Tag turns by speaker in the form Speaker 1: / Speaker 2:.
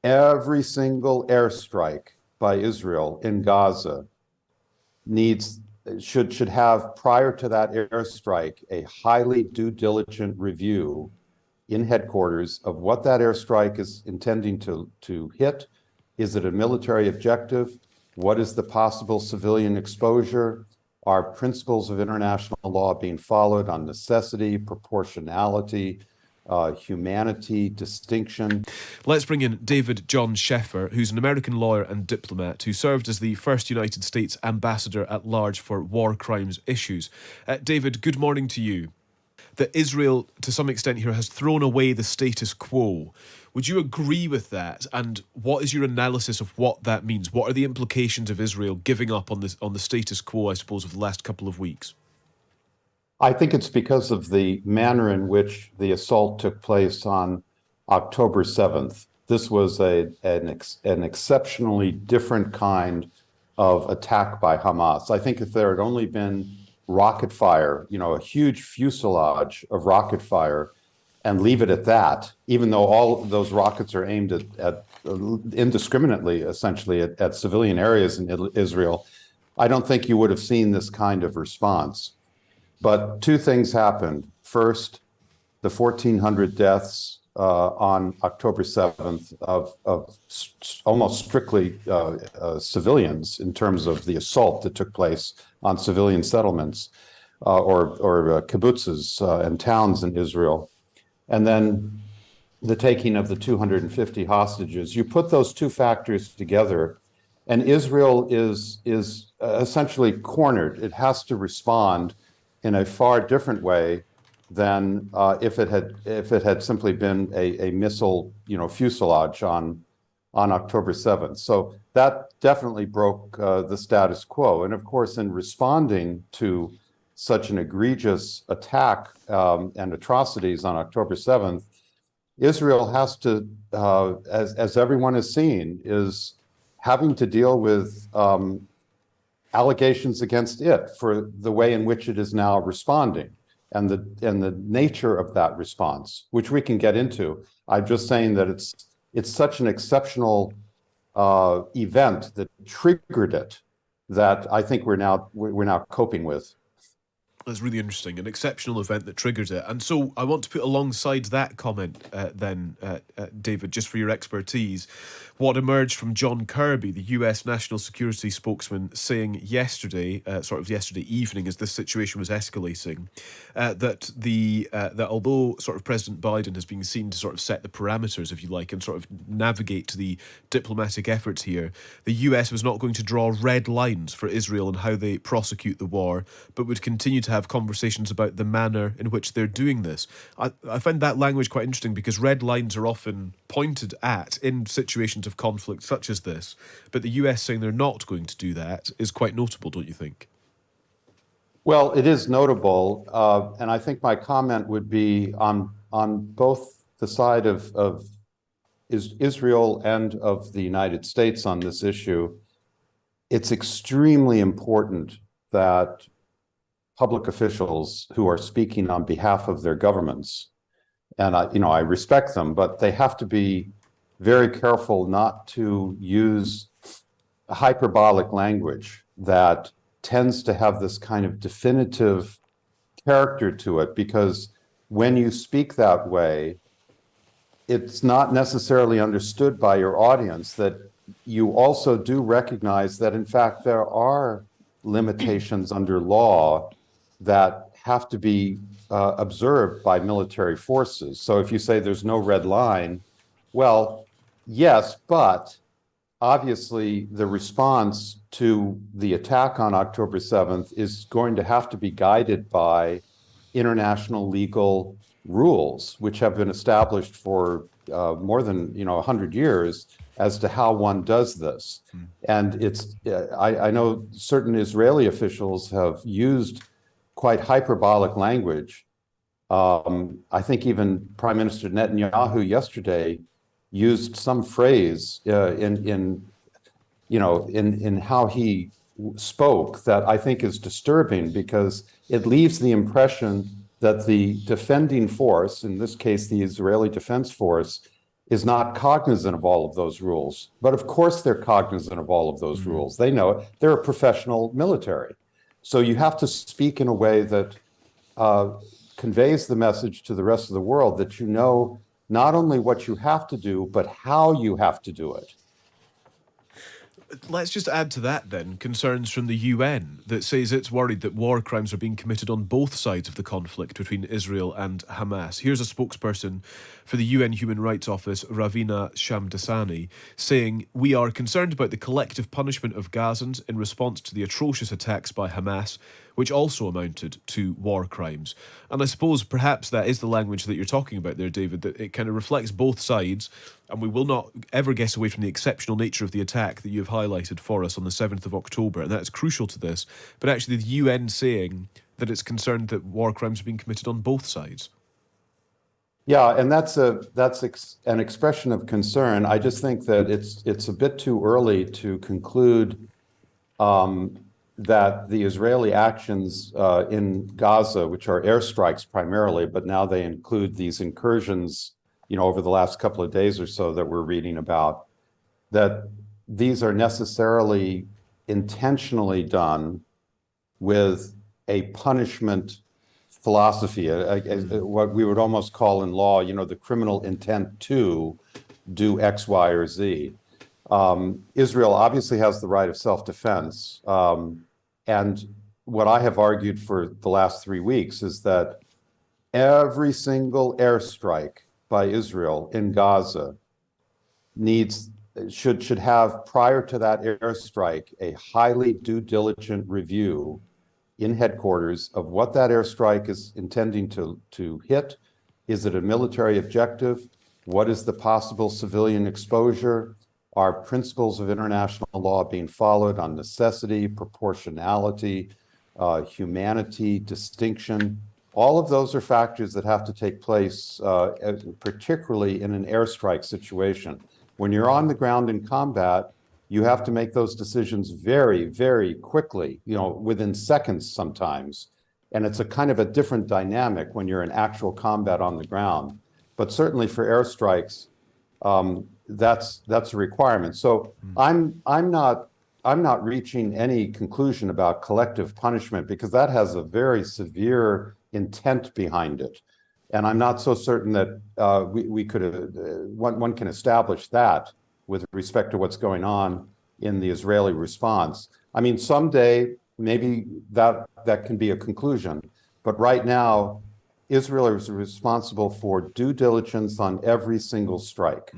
Speaker 1: Every single airstrike by Israel in Gaza needs should have, prior to that airstrike, a highly due diligent review in headquarters of what that airstrike is intending to hit. Is it a military objective? What is the possible civilian exposure? Are principles of international law being followed on necessity, proportionality, humanity, distinction?
Speaker 2: Let's bring in David John Scheffer, who's an American lawyer and diplomat who served as the first United States ambassador at large for war crimes issues. David, good morning to you. That Israel, to some extent here, has thrown away the status quo. Would you agree with that? And what is your analysis of what that means? What are the implications of Israel giving up on the status quo, I suppose, of the last couple of weeks?
Speaker 1: I think it's because of the manner in which the assault took place on October 7th. This was an exceptionally different kind of attack by Hamas. I think if there had only been rocket fire, a huge fuselage of rocket fire, and leave it at that, even though all of those rockets are aimed at indiscriminately, essentially, at civilian areas in Israel, I don't think you would have seen this kind of response. But two things happened. First, the 1,400 deaths on October 7th of almost strictly civilians in terms of the assault that took place on civilian settlements or kibbutzes and towns in Israel. And then the taking of the 250 hostages. You put those two factors together, and Israel is essentially cornered. It has to respond in a far different way than if it had simply been a missile, fuselage on October 7th. So that definitely broke the status quo. And of course, in responding to such an egregious attack and atrocities on October 7th, Israel has to, as everyone has seen, is having to deal with allegations against it for the way in which it is now responding and the nature of that response, which we can get into. I'm just saying that it's such an exceptional event that triggered it that I think we're now coping with.
Speaker 2: That's really interesting. An exceptional event that triggers it. And so I want to put alongside that comment David, just for your expertise, what emerged from John Kirby, the US National Security spokesman, saying yesterday evening, as this situation was escalating, that although sort of President Biden has been seen to sort of set the parameters, if you like, and sort of navigate to the diplomatic efforts here, the US was not going to draw red lines for Israel and how they prosecute the war, but would continue to have conversations about the manner in which they're doing this. I find that language quite interesting because red lines are often pointed at in situations of conflict such as this, but the US saying they're not going to do that is quite notable, don't you think?
Speaker 1: Well, it is notable, and I think my comment would be on both the side of Israel and of the United States on this issue. It's extremely important that public officials who are speaking on behalf of their governments, and I respect them, but they have to be very careful not to use hyperbolic language that tends to have this kind of definitive character to it, because when you speak that way, it's not necessarily understood by your audience that you also do recognize that, in fact, there are limitations under law that have to be observed by military forces. So if you say there's no red line, well, yes, but obviously the response to the attack on October 7th is going to have to be guided by international legal rules, which have been established for more than 100 years as to how one does this. And I know certain Israeli officials have used quite hyperbolic language. I think even Prime Minister Netanyahu yesterday used some phrase in how he spoke that I think is disturbing, because it leaves the impression that the defending force, in this case the Israeli Defense Force, is not cognizant of all of those rules. But of course they're cognizant of all of those rules. They know it. They're a professional military. So you have to speak in a way that conveys the message to the rest of the world that you know not only what you have to do, but how you have to do it.
Speaker 2: Let's just add to that then concerns from the UN that says it's worried that war crimes are being committed on both sides of the conflict between Israel and Hamas. Here's a spokesperson for the UN Human Rights Office, Ravina Shamdasani, saying, "We are concerned about the collective punishment of Gazans in response to the atrocious attacks by Hamas, which also amounted to war crimes." And I suppose perhaps that is the language that you're talking about there, David, that it kind of reflects both sides, and we will not ever guess away from the exceptional nature of the attack that you've highlighted for us on the 7th of October, and that's crucial to this. But actually the UN saying that it's concerned that war crimes are being committed on both sides.
Speaker 1: Yeah, and that's an expression of concern. I just think that it's a bit too early to conclude that the Israeli actions in Gaza, which are airstrikes primarily, but now they include these incursions, over the last couple of days or so that we're reading about, that these are necessarily intentionally done with a punishment philosophy, what we would almost call in law, the criminal intent to do X, Y, or Z. Israel obviously has the right of self-defense. And what I have argued for the last 3 weeks is that every single airstrike by Israel in Gaza should have, prior to that airstrike, a highly due diligent review in headquarters of what that airstrike is intending to hit. Is it a military objective? What is the possible civilian exposure? Are principles of international law being followed on necessity, proportionality, humanity, distinction? All of those are factors that have to take place, particularly in an airstrike situation. When you're on the ground in combat, you have to make those decisions very, very quickly, within seconds sometimes. And it's a kind of a different dynamic when you're in actual combat on the ground. But certainly for airstrikes, that's a requirement. So I'm not reaching any conclusion about collective punishment, because that has a very severe intent behind it. And I'm not so certain that one can establish that with respect to what's going on in the Israeli response. I mean, someday maybe that can be a conclusion, but right now Israel is responsible for due diligence on every single strike.